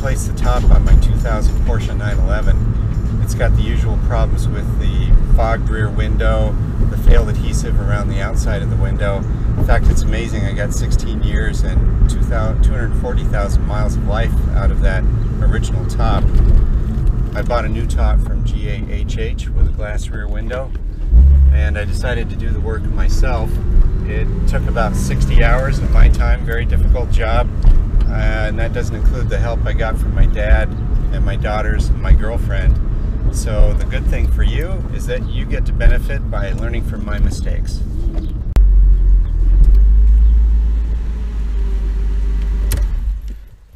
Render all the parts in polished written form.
replace the top on my 2000 Porsche 911. It's got the usual problems with the fogged rear window, the failed adhesive around the outside of the window. In fact, it's amazing. I got 16 years and 240,000 miles of life out of that original top. I bought a new top from GAHH with a glass rear window, and I decided to do the work myself. It took about 60 hours of my time, very difficult job, and that doesn't include the help I got from my dad and my daughters and my girlfriend. So the good thing for you is that you get to benefit by learning from my mistakes.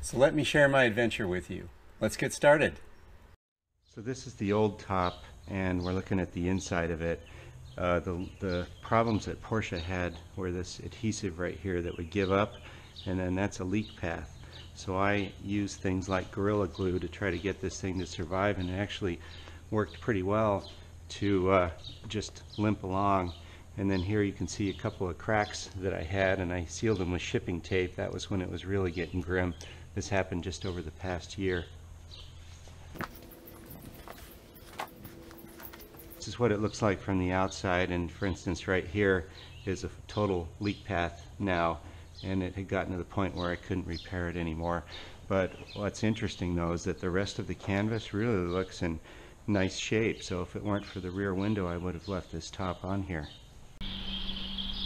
So let me share my adventure with you. Let's get started. So this is the old top, and we're looking at the inside of it. The problems that Porsche had were this adhesive right here that would give up, and then that's a leak path. So I used things like Gorilla Glue to try to get this thing to survive, and it actually worked pretty well to just limp along. And then here you can see a couple of cracks that I had, and I sealed them with shipping tape. That was when it was really getting grim. This happened just over the past year. This is what it looks like from the outside, and for instance right here is a total leak path now, and it had gotten to the point where I couldn't repair it anymore. But what's interesting though is that the rest of the canvas really looks in nice shape, so if it weren't for the rear window I would have left this top on here.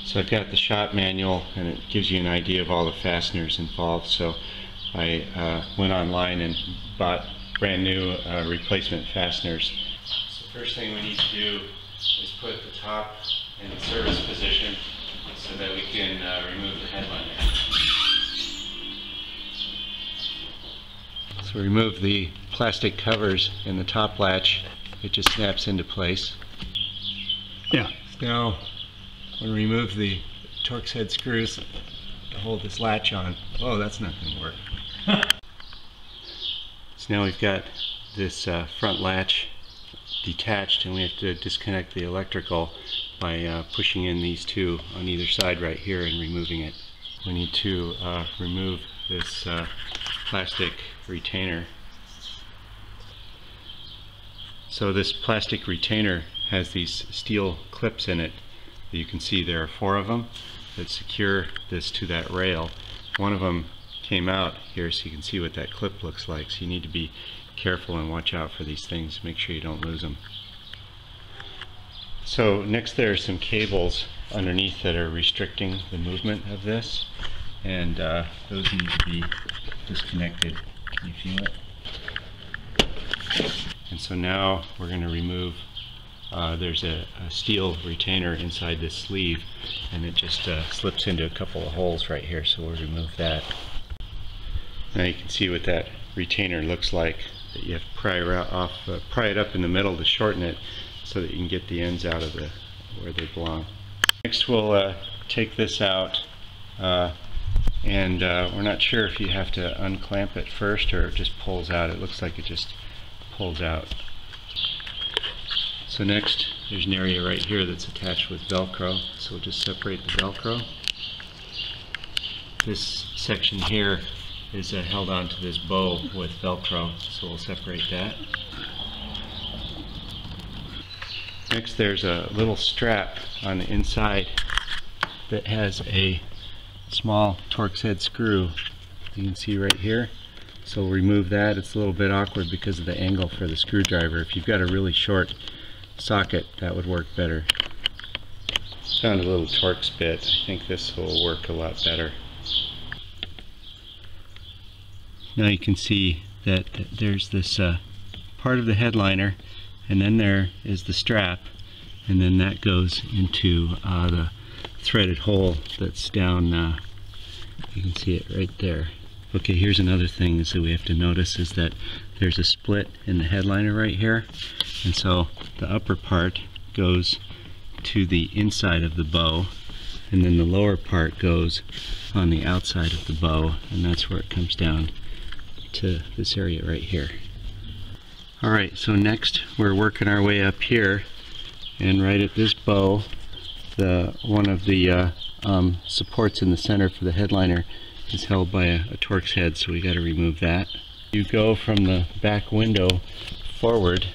So I've got the shop manual, and it gives you an idea of all the fasteners involved. So I went online and bought brand new replacement fasteners. First thing we need to do is put the top in the service position so that we can remove the headliner. So remove the plastic covers in the top latch. It just snaps into place. Yeah. Now we'll remove the Torx head screws to hold this latch on. Oh, that's not going to work. So now we've got this front latch detached, and we have to disconnect the electrical by pushing in these two on either side right here and removing it. We need to remove this plastic retainer. So this plastic retainer has these steel clips in it. You can see there are 4 of them that secure this to that rail. One of them came out here, so you can see what that clip looks like. So you need to be careful and watch out for these things. Make sure you don't lose them. So next there are some cables underneath that are restricting the movement of this, and those need to be disconnected. Can you feel it? And so now we're going to remove, there's a steel retainer inside this sleeve, and it just slips into a couple of holes right here, so we'll remove that. Now you can see what that retainer looks like. You have to pry it up in the middle to shorten it so that you can get the ends out of where they belong. Next we'll take this out, and we're not sure if you have to unclamp it first or it just pulls out. It looks like it just pulls out. So next there's an area right here that's attached with Velcro, so we'll just separate the Velcro. This section here is held onto this bow with Velcro, so we'll separate that. Next there's a little strap on the inside that has a small Torx head screw. You can see right here. So we'll remove that. It's a little bit awkward because of the angle for the screwdriver. If you've got a really short socket, that would work better. Found a little Torx bit. I think this will work a lot better. Now you can see that there's this part of the headliner, and then there is the strap, and then that goes into the threaded hole that's down, you can see it right there. Okay, here's another thing that we have to notice is that there's a split in the headliner right here, and so the upper part goes to the inside of the bow, and then the lower part goes on the outside of the bow, and that's where it comes down to this area right here. Alright, so next we're working our way up here, and right at this bow, one of the supports in the center for the headliner is held by a Torx head, so we got to remove that. You go from the back window forward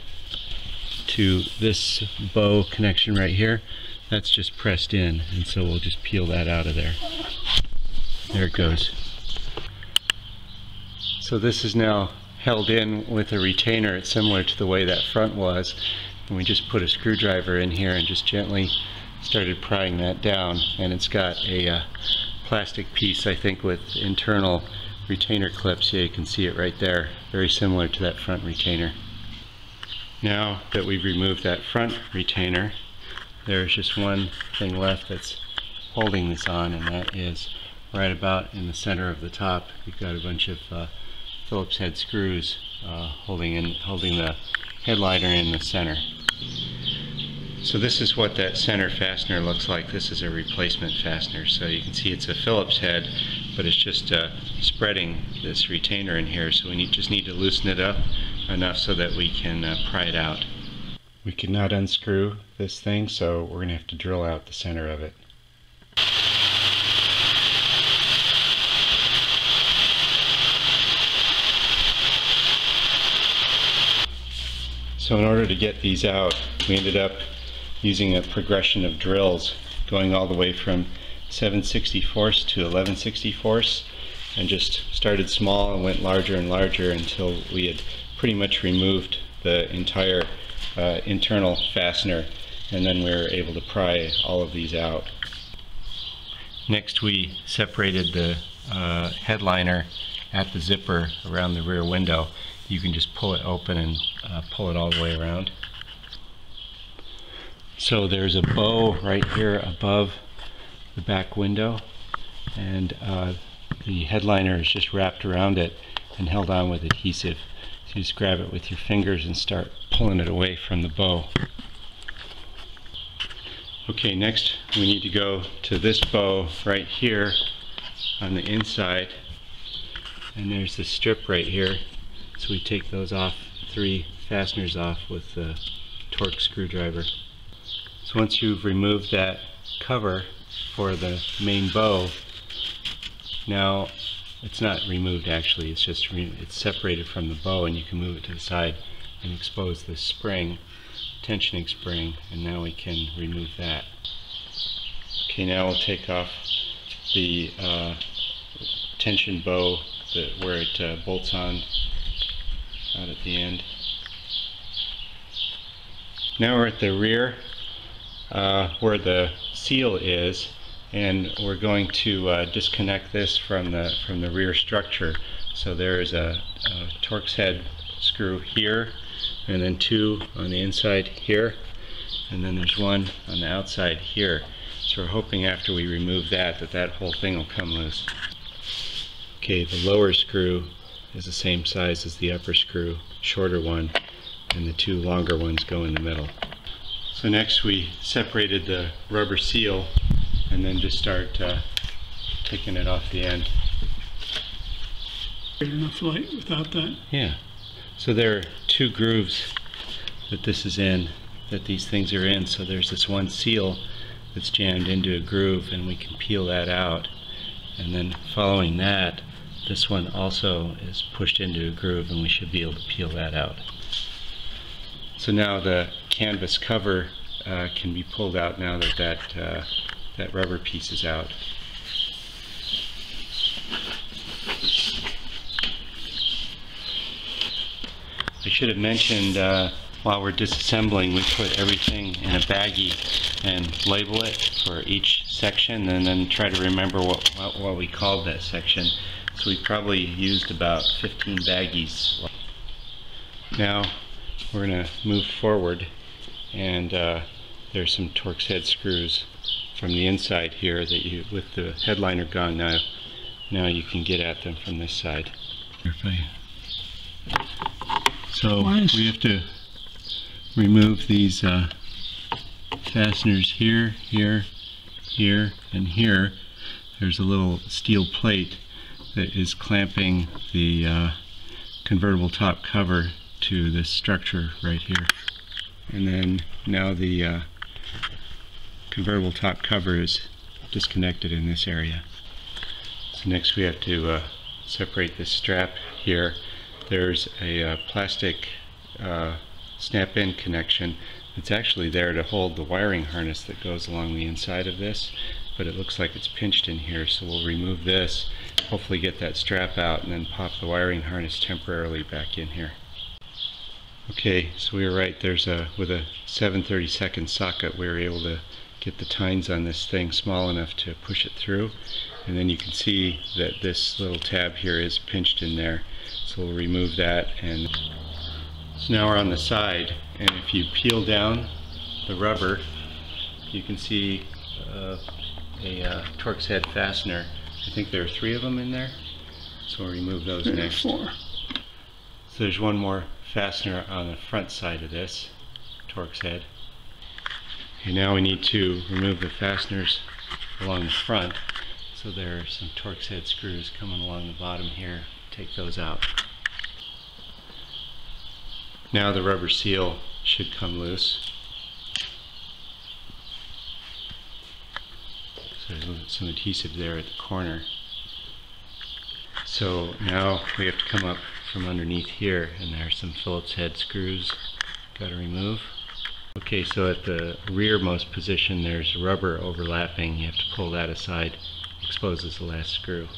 to this bow connection right here. That's just pressed in, and so we'll just peel that out of there. There it goes. So this is now held in with a retainer. It's similar to the way that front was, and we just put a screwdriver in here and just gently started prying that down, and it's got a plastic piece, I think, with internal retainer clips. Yeah, you can see it right there, very similar to that front retainer. Now that we've removed that front retainer, there's just one thing left that's holding this on, and that is right about in the center of the top. You've got a bunch of Phillips head screws holding the headliner in the center. So this is what that center fastener looks like. This is a replacement fastener. So you can see it's a Phillips head, but it's just spreading this retainer in here. So we just need to loosen it up enough so that we can pry it out. We cannot unscrew this thing, so we're going to have to drill out the center of it. So in order to get these out, we ended up using a progression of drills going all the way from 7/64 to 11/64, and just started small and went larger and larger until we had pretty much removed the entire internal fastener, and then we were able to pry all of these out. Next we separated the headliner at the zipper around the rear window. You can just pull it open and pull it all the way around. So there's a bow right here above the back window, and the headliner is just wrapped around it and held on with adhesive. So you just grab it with your fingers and start pulling it away from the bow. Okay, next we need to go to this bow right here on the inside, and there's the strip right here. So we take those off, 3 fasteners off with the torque screwdriver. So once you've removed that cover for the main bow, now it's not removed actually, it's just it's separated from the bow, and you can move it to the side and expose this spring, tensioning spring, and now we can remove that. Okay, now we'll take off the tension bow where it bolts on out at the end. Now we're at the rear where the seal is, and we're going to disconnect this from the rear structure. So there is a Torx head screw here, and then 2 on the inside here, and then there's 1 on the outside here. So we're hoping after we remove that whole thing will come loose. Okay, the lower screw is the same size as the upper screw, shorter one, and the 2 longer ones go in the middle. So next we separated the rubber seal, and then just start taking it off the end. Enough light without that? Yeah. So there are 2 grooves that this is in, that these things are in. So there's this one seal that's jammed into a groove, and we can peel that out. And then following that, this one also is pushed into a groove, and we should be able to peel that out. So now the canvas cover can be pulled out now that that rubber piece is out. I should have mentioned while we're disassembling, we put everything in a baggie and label it for each section, and then try to remember what we called that section. So we probably used about 15 baggies. Now we're going to move forward, and there's some Torx head screws from the inside here that you, with the headliner gone now you can get at them from this side. So we have to remove these fasteners here, here, here, and here. There's a little steel plate that is clamping the convertible top cover to this structure right here. And then now the convertible top cover is disconnected in this area. So next we have to separate this strap here, there's a plastic snap-in connection that's actually there to hold the wiring harness that goes along the inside of this, but it looks like it's pinched in here, so we'll remove this, hopefully get that strap out, and then pop the wiring harness temporarily back in here. Okay, so we were right, with a 7/32 socket we were able to get the tines on this thing small enough to push it through, and then you can see that this little tab here is pinched in there, so we'll remove that. And so now we're on the side, and if you peel down the rubber you can see a Torx head fastener. I think there are 3 of them in there, so we'll remove those next. 4. So there's one more fastener on the front side of this Torx head. And now we need to remove the fasteners along the front. So there are some Torx head screws coming along the bottom here. Take those out. Now the rubber seal should come loose. So there's some adhesive there at the corner. So now we have to come up from underneath here, and there are some Phillips head screws got to remove. Okay, so at the rearmost position there's rubber overlapping. You have to pull that aside, exposes the last screw.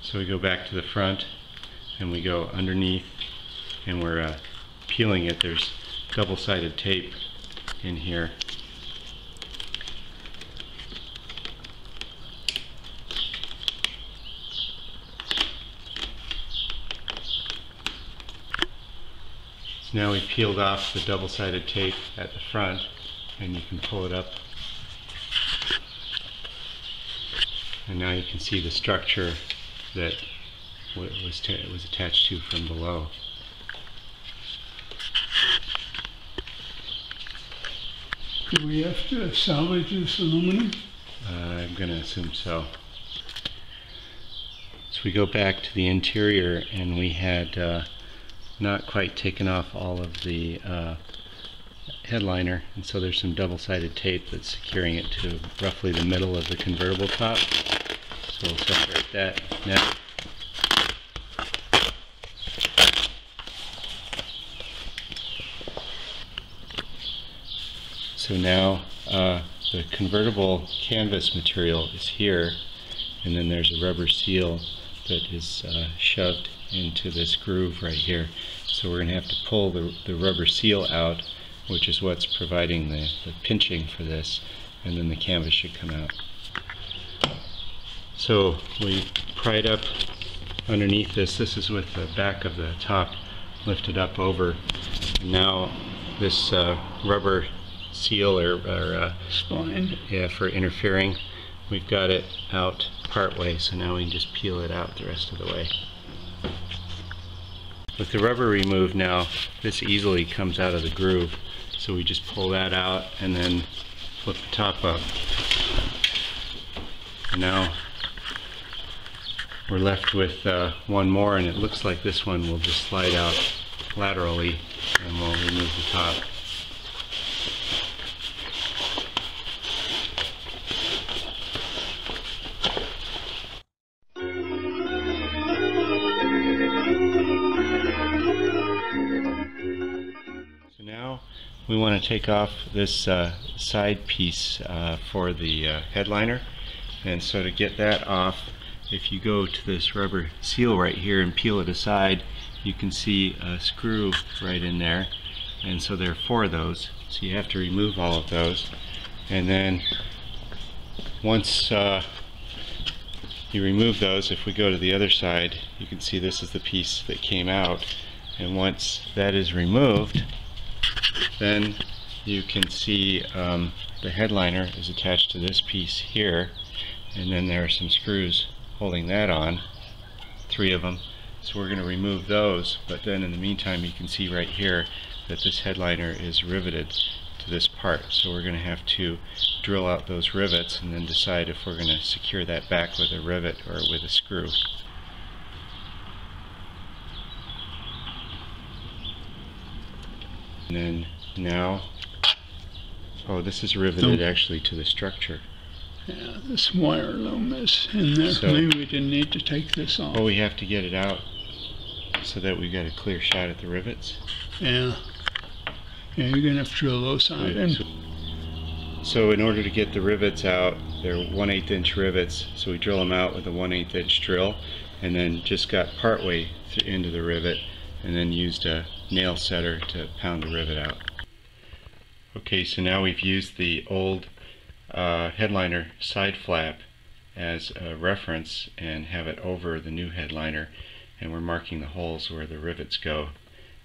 So we go back to the front and we go underneath, and we're peeling it. There's double-sided tape in here. So now we've peeled off the double-sided tape at the front, and you can pull it up. And now you can see the structure that it was attached to from below. Do we have to salvage this aluminum? I'm going to assume so. So we go back to the interior, and we had not quite taken off all of the headliner, and so there's some double-sided tape that's securing it to roughly the middle of the convertible top. So we'll separate that now. So now the convertible canvas material is here, and then there's a rubber seal that is shoved into this groove right here. So we're going to have to pull the rubber seal out, which is what's providing the pinching for this, and then the canvas should come out. So we pried up underneath this. This is with the back of the top lifted up over. And now this rubber seal or spline, yeah, for interfering, we've got it out part way, so now we can just peel it out the rest of the way. With the rubber removed now, this easily comes out of the groove, so we just pull that out and then flip the top up. And now we're left with one more, and it looks like this one will just slide out laterally, and we'll remove the top. We want to take off this side piece for the headliner, and so to get that off, if you go to this rubber seal right here and peel it aside, you can see a screw right in there, and so there are 4 of those, so you have to remove all of those. And then once you remove those, if we go to the other side, you can see this is the piece that came out, and once that is removed, then you can see the headliner is attached to this piece here, and then there are some screws holding that on, 3 of them. So we're going to remove those, but then in the meantime you can see right here that this headliner is riveted to this part. So we're going to have to drill out those rivets and then decide if we're going to secure that back with a rivet or with a screw. And then now, oh, this is riveted actually to the structure. Yeah, this wire loom is in there. So, maybe we didn't need to take this off. well, we have to get it out so that we got a clear shot at the rivets. Yeah. Yeah, you're gonna have to drill those out. And So in order to get the rivets out, they're 1/8 inch rivets, so we drill them out with a 1/8 inch drill, and then just got partway into the rivet, and then used a nail setter to pound the rivet out. Okay, so now we've used the old headliner side flap as a reference and have it over the new headliner, and we're marking the holes where the rivets go,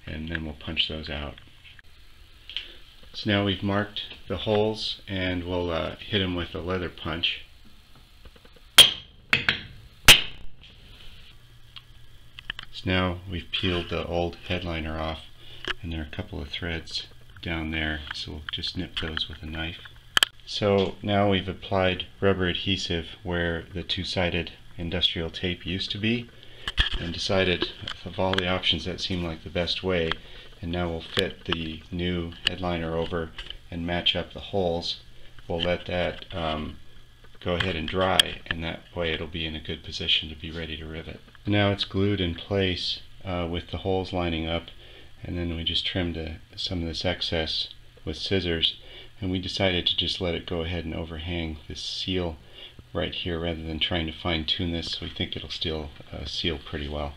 and then we'll punch those out. So now we've marked the holes, and we'll hit them with a leather punch. So now we've peeled the old headliner off, and there are a couple of threads down there, so we'll just nip those with a knife. So now we've applied rubber adhesive where the two-sided industrial tape used to be, and decided of all the options that seemed like the best way. And now we'll fit the new headliner over and match up the holes. We'll let that go ahead and dry, and that way it'll be in a good position to be ready to rivet. Now it's glued in place with the holes lining up, and then we just trimmed some of this excess with scissors, and we decided to just let it go ahead and overhang this seal right here rather than trying to fine-tune this. So we think it'll still seal pretty well.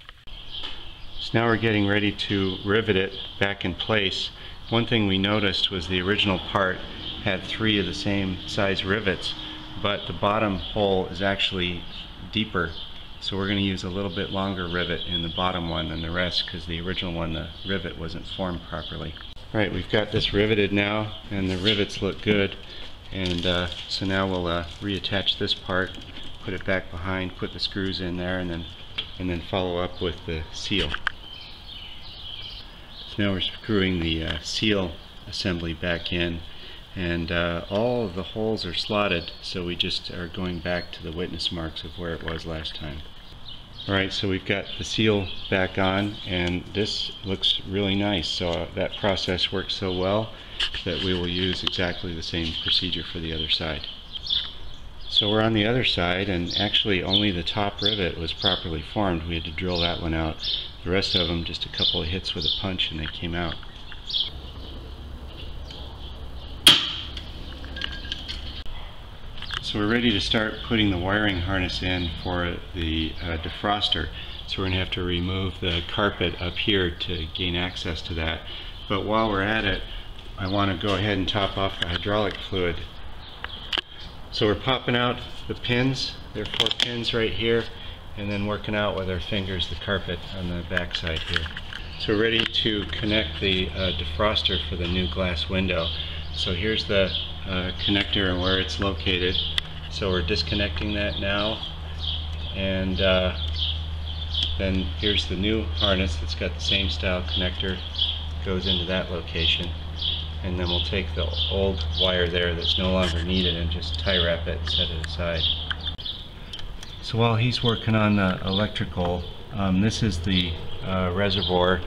So now we're getting ready to rivet it back in place. One thing we noticed was the original part had 3 of the same size rivets, but the bottom hole is actually deeper. So we're going to use a little bit longer rivet in the bottom one than the rest, because the original one, the rivet wasn't formed properly. Right, we've got this riveted now, and the rivets look good. And so now we'll reattach this part, put it back behind, put the screws in there, and then follow up with the seal. So now we're screwing the seal assembly back in, and all of the holes are slotted, so we just are going back to the witness marks of where it was last time. Alright, so we've got the seal back on, and this looks really nice. So that process works so well that we will use exactly the same procedure for the other side. So we're on the other side, and actually only the top rivet was properly formed. We had to drill that one out. The rest of them, just a couple of hits with a punch and they came out. So we're ready to start putting the wiring harness in for the defroster. So we're going to have to remove the carpet up here to gain access to that. But while we're at it, I want to go ahead and top off the hydraulic fluid. So we're popping out the pins. There are 4 pins right here, and then working out with our fingers the carpet on the back side here. So we're ready to connect the defroster for the new glass window. So here's the connector and where it's located. So we're disconnecting that now, and then here's the new harness that's got the same style connector, goes into that location, and then we'll take the old wire there that's no longer needed and just tie wrap it and set it aside. So while he's working on the electrical, this is the reservoir,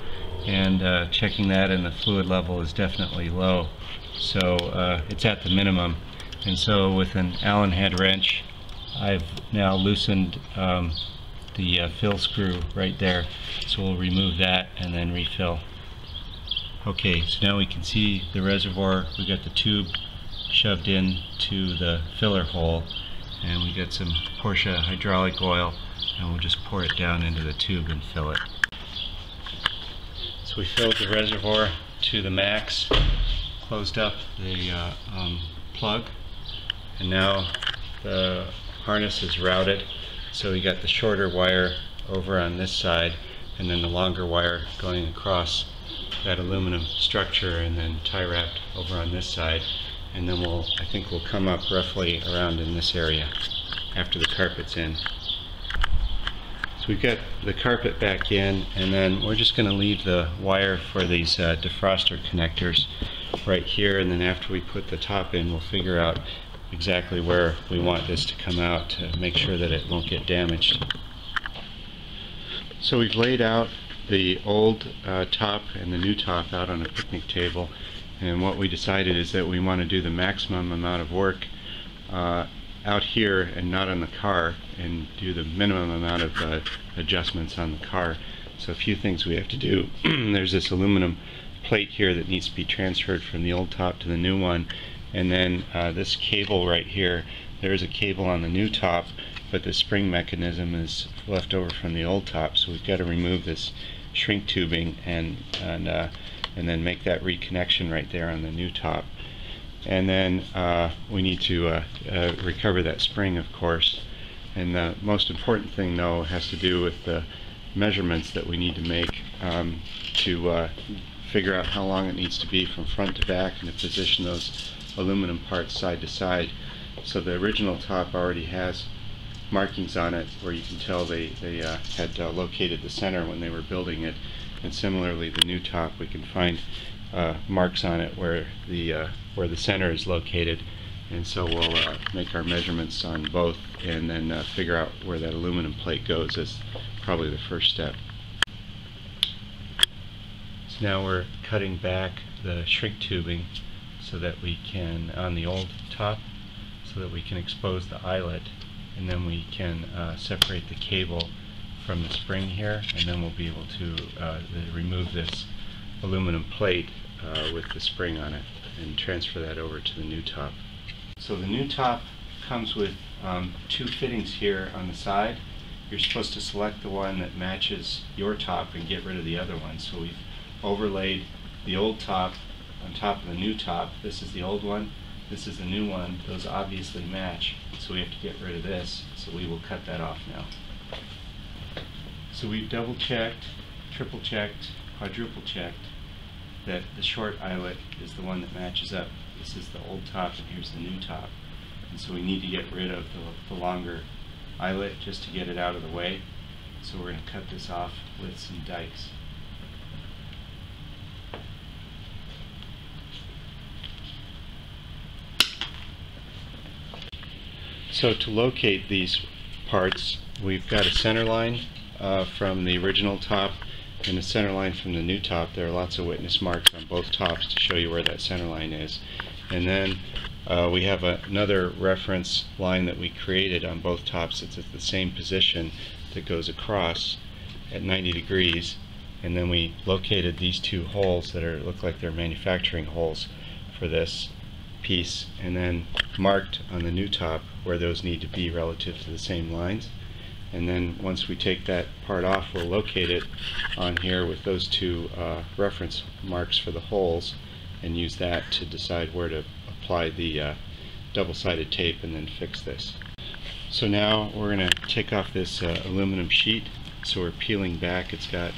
and checking that, and the fluid level is definitely low. So it's at the minimum, and so with an Allen head wrench I've now loosened the fill screw right there, so we'll remove that and then refill. Okay, so now we can see the reservoir. We got the tube shoved in to the filler hole, and we got some Porsche hydraulic oil, and we'll just pour it down into the tube and fill it. So we filled the reservoir to the max, closed up the plug, and now the harness is routed. So we got the shorter wire over on this side, and then the longer wire going across that aluminum structure, and then tie wrapped over on this side, and then I think we'll come up roughly around in this area after the carpet's in. So we've got the carpet back in, and then we're just going to leave the wire for these defroster connectors right here, and then after we put the top in, we'll figure out exactly where we want this to come out to make sure that it won't get damaged. So we've laid out the old top and the new top out on a picnic table, and what we decided is that we want to do the maximum amount of work out here and not on the car, and do the minimum amount of adjustments on the car. So a few things we have to do. There's this aluminum plate here that needs to be transferred from the old top to the new one, and then this cable right here, there's a cable on the new top, but the spring mechanism is left over from the old top, so we've got to remove this shrink tubing and then make that reconnection right there on the new top. And then we need to recover that spring, of course. And the most important thing, though, has to do with the measurements that we need to make to figure out how long it needs to be from front to back, and to position those aluminum parts side to side. So the original top already has markings on it where you can tell they had located the center when they were building it, and similarly the new top, we can find marks on it where the center is located, and so we'll make our measurements on both and then figure out where that aluminum plate goes as probably the first step. So now we're cutting back the shrink tubing so that we can, on the old top, so that we can expose the eyelet, and then we can separate the cable from the spring here, and then we'll be able to remove this aluminum plate with the spring on it and transfer that over to the new top. So the new top comes with two fittings here on the side. You're supposed to select the one that matches your top and get rid of the other one. So we've overlaid the old top on top of the new top. This is the old one, this is the new one. Those obviously match, so we have to get rid of this, so we will cut that off now. So we've double checked, triple checked, quadruple checked that the short eyelet is the one that matches up. This is the old top and here's the new top, and so we need to get rid of the longer eyelet just to get it out of the way. So we're going to cut this off with some dikes. So to locate these parts, we've got a center line from the original top and a center line from the new top. There are lots of witness marks on both tops to show you where that center line is. And then we have another reference line that we created on both tops. It's at the same position that goes across at 90 degrees. And then we located these two holes that look like they're manufacturing holes for this piece, and then marked on the new top where those need to be relative to the same lines. And then once we take that part off, we'll locate it on here with those two reference marks for the holes, and use that to decide where to apply the double-sided tape and then fix this. So now we're going to take off this aluminum sheet. So we're peeling back. It's got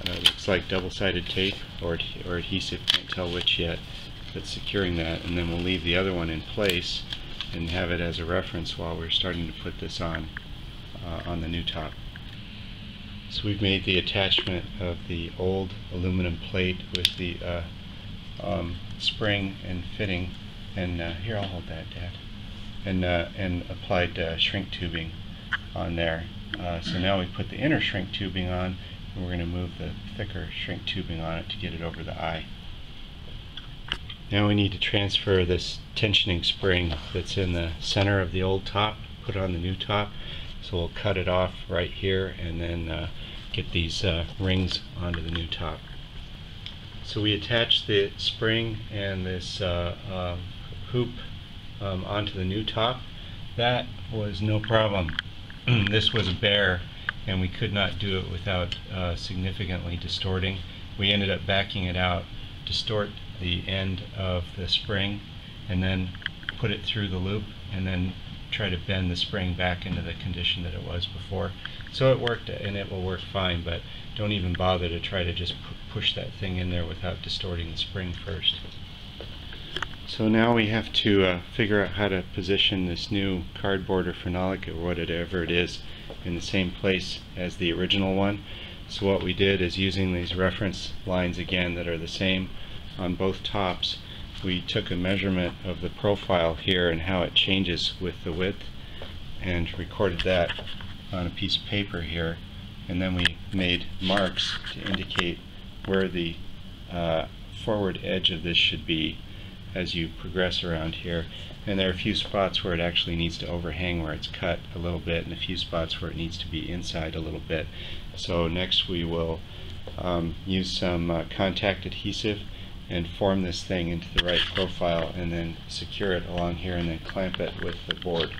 looks like double-sided tape or adhesive, can't tell which yet, that's securing that, and then we'll leave the other one in place and have it as a reference while we're starting to put this on the new top. So we've made the attachment of the old aluminum plate with the spring and fitting, and here, I'll hold that, Dad, and applied shrink tubing on there. So now we put the inner shrink tubing on, and we're going to move the thicker shrink tubing on it to get it over the eye. Now we need to transfer this tensioning spring that's in the center of the old top, put it on the new top. So we'll cut it off right here and then get these rings onto the new top. So we attached the spring and this hoop onto the new top. That was no problem. This was a bear, and we could not do it without significantly distorting. We ended up backing it out, distort the end of the spring, and then put it through the loop, and then try to bend the spring back into the condition that it was before. So it worked, and it will work fine, but don't even bother to try to just push that thing in there without distorting the spring first. So now we have to figure out how to position this new cardboard or phenolic or whatever it is in the same place as the original one. So what we did is, using these reference lines again that are the same on both tops, we took a measurement of the profile here and how it changes with the width, and recorded that on a piece of paper here, and then we made marks to indicate where the forward edge of this should be. as you progress around here. And there are a few spots where it actually needs to overhang, where it's cut a little bit, and a few spots where it needs to be inside a little bit. So next we will use some contact adhesive and form this thing into the right profile, and then secure it along here, and then clamp it with the board.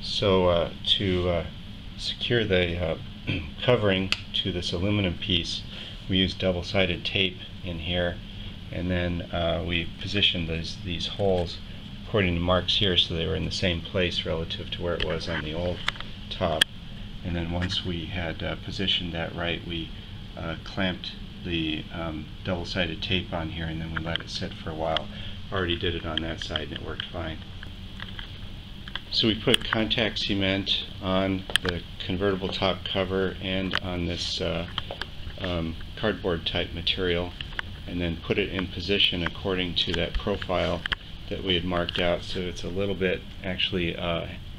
So to secure the covering to this aluminum piece, we use double-sided tape in here, and then we positioned these holes according to marks here, so they were in the same place relative to where it was on the old top. And then once we had positioned that right, we clamped the double-sided tape on here, and then we let it sit for a while. Already did it on that side and it worked fine. So we put contact cement on the convertible top cover and on this cardboard type material, and then put it in position according to that profile that we had marked out. So it's a little bit actually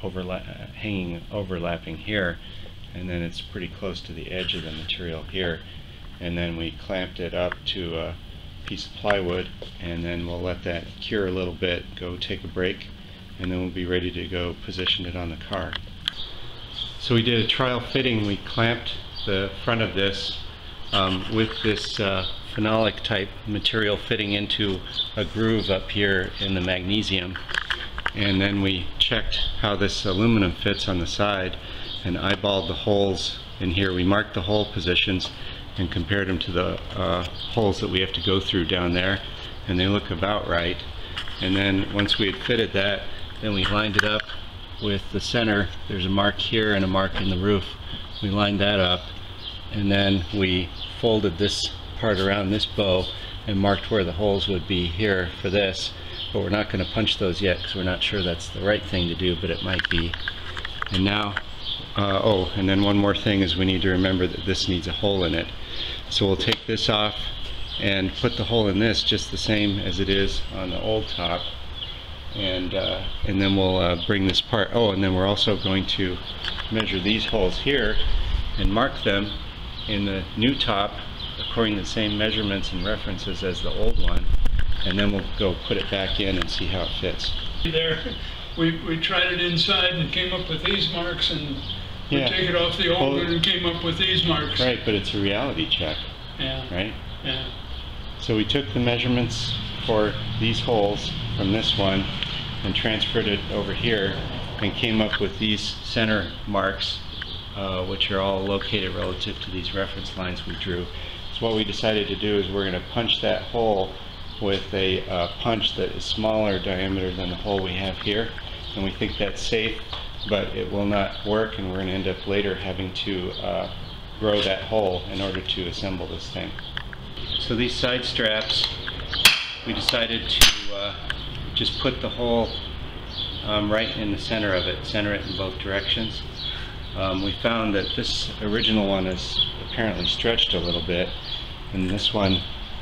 overlapping here, and then it's pretty close to the edge of the material here. And then we clamped it up to a piece of plywood, and then we'll let that cure a little bit, go take a break, and then we'll be ready to go position it on the car. So we did a trial fitting. We clamped the front of this with this phenolic type material fitting into a groove up here in the magnesium, and then we checked how this aluminum fits on the side and eyeballed the holes in here. We marked the hole positions and compared them to the holes that we have to go through down there, and they look about right. And then once we had fitted that, then we lined it up with the center. There's a mark here and a mark in the roof. We lined that up, and then we folded this part around this bow and marked where the holes would be here for this, but we're not going to punch those yet because we're not sure that's the right thing to do, but it might be. And now oh, and then one more thing is we need to remember that this needs a hole in it. So we'll take this off and put the hole in this just the same as it is on the old top, and then we'll bring this part. Oh, and then we're also going to measure these holes here and mark them in the new top according to the same measurements and references as the old one, and then we'll go put it back in and see how it fits. There, we tried it inside and came up with these marks, and we take it off the old one and came up with these marks. Right, but it's a reality check. Yeah. Right? Yeah. So we took the measurements for these holes from this one and transferred it over here and came up with these center marks, which are all located relative to these reference lines we drew. So what we decided to do is we're going to punch that hole with a punch that is smaller diameter than the hole we have here, and we think that's safe, but it will not work, and we're going to end up later having to grow that hole in order to assemble this thing. So these side straps, we decided to just put the hole right in the center of it, center it in both directions. We found that this original one is apparently stretched a little bit, and this one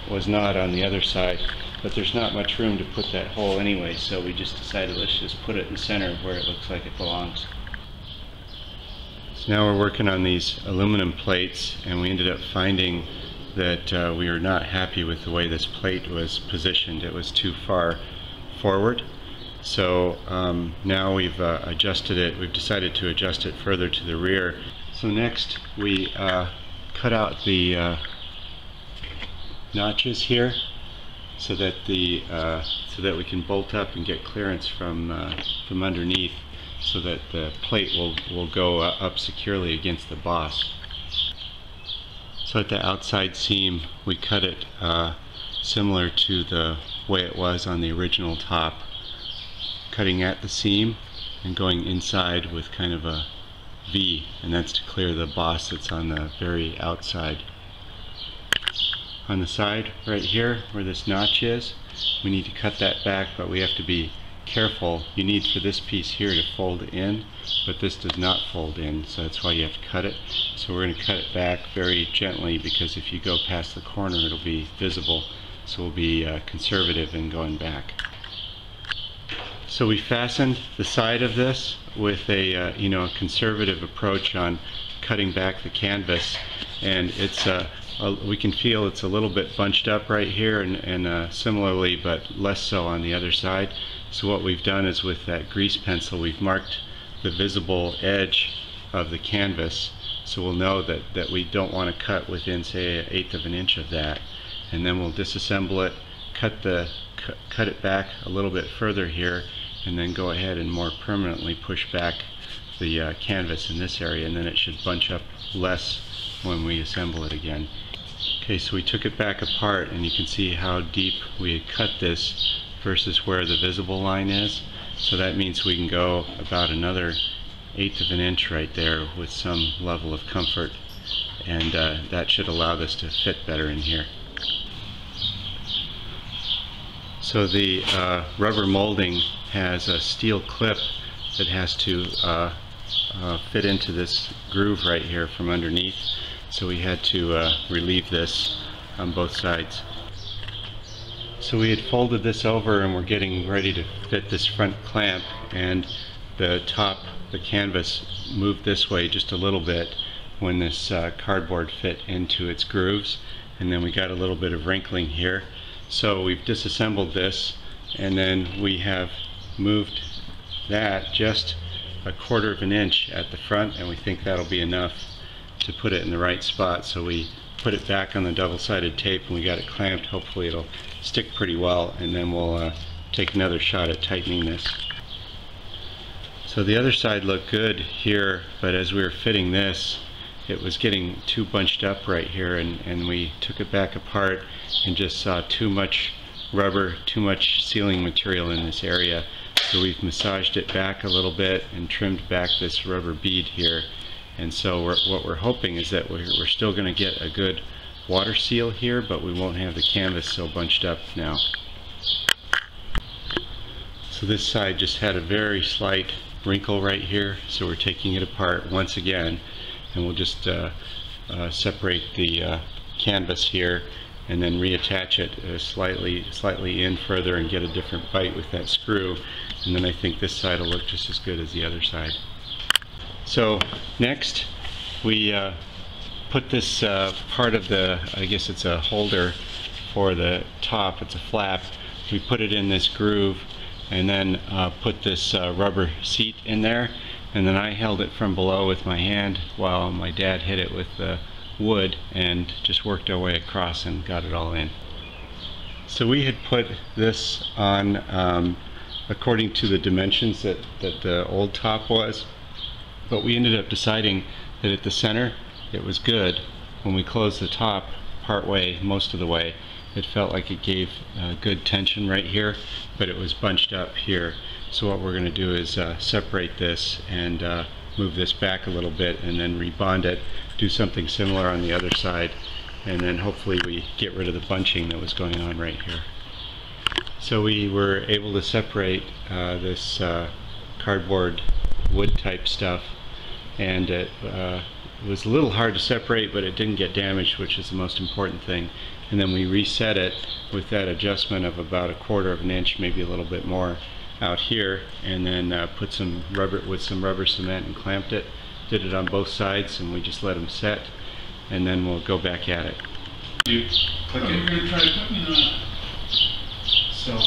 was not on the other side, but there's not much room to put that hole anyway, so we just decided let's just put it in the center where it looks like it belongs. So now we're working on these aluminum plates, and we ended up finding that we were not happy with the way this plate was positioned. It was too far forward. So now we've adjusted it. We've decided to adjust it further to the rear. So next we cut out the notches here so that we can bolt up and get clearance from underneath, so that the plate will go up securely against the boss. So at the outside seam we cut it similar to the way it was on the original top, cutting at the seam and going inside with kind of a V, and that's to clear the boss that's on the very outside. On the side right here where this notch is, we need to cut that back, but we have to be careful. You need for this piece here to fold in, but this does not fold in, so that's why you have to cut it. So we're going to cut it back very gently, because if you go past the corner it'll be visible, so we'll be conservative in going back. So we fastened the side of this with a conservative approach on cutting back the canvas, and it's we can feel it's a little bit bunched up right here, and similarly, but less so on the other side. So what we've done is with that grease pencil, we've marked the visible edge of the canvas, so we'll know that we don't want to cut within, say, 1/8 of an inch of that. And then we'll disassemble it, cut it back a little bit further here, and then go ahead and more permanently push back the canvas in this area, and then it should bunch up less when we assemble it again. Okay, so we took it back apart, and you can see how deep we had cut this versus where the visible line is. So that means we can go about another 1/8 of an inch right there with some level of comfort, and that should allow this to fit better in here. So the rubber molding has a steel clip that has to fit into this groove right here from underneath, so we had to relieve this on both sides. So we had folded this over and we're getting ready to fit this front clamp, and the canvas moved this way just a little bit when this cardboard fit into its grooves, and then we got a little bit of wrinkling here. So we've disassembled this, and then we have moved that just 1/4 of an inch at the front, and we think that'll be enough to put it in the right spot. So we put it back on the double-sided tape and we got it clamped. Hopefully it'll stick pretty well, and then we'll take another shot at tightening this. So the other side looked good here, but as we were fitting this, it was getting too bunched up right here, and we took it back apart and just saw too much rubber, too much sealing material in this area. So we've massaged it back a little bit and trimmed back this rubber bead here. And so what we're hoping is that we're still going to get a good water seal here, but we won't have the canvas so bunched up now. So this side just had a very slight wrinkle right here, so we're taking it apart once again, and we'll just separate the canvas here and then reattach it slightly in further and get a different bite with that screw, and then I think this side will look just as good as the other side. So next we put this part of the, I guess it's a holder for the top, it's a flap, we put it in this groove, and then put this rubber seat in there, and then I held it from below with my hand while my dad hit it with the wood, and just worked our way across and got it all in. So we had put this on according to the dimensions that the old top was, but we ended up deciding that at the center it was good. When we closed the top part way, most of the way, it felt like it gave good tension right here, but it was bunched up here. So what we're going to do is separate this and move this back a little bit, and then rebond it, do something similar on the other side, and then hopefully we get rid of the bunching that was going on right here. So we were able to separate this cardboard wood type stuff, and it was a little hard to separate, but it didn't get damaged, which is the most important thing. And then we reset it with that adjustment of about 1/4 of an inch, maybe a little bit more out here, and then put some rubber cement and clamped it. Did it on both sides, and we just let them set, and then we'll go back at it. You click it. You're going to try putting So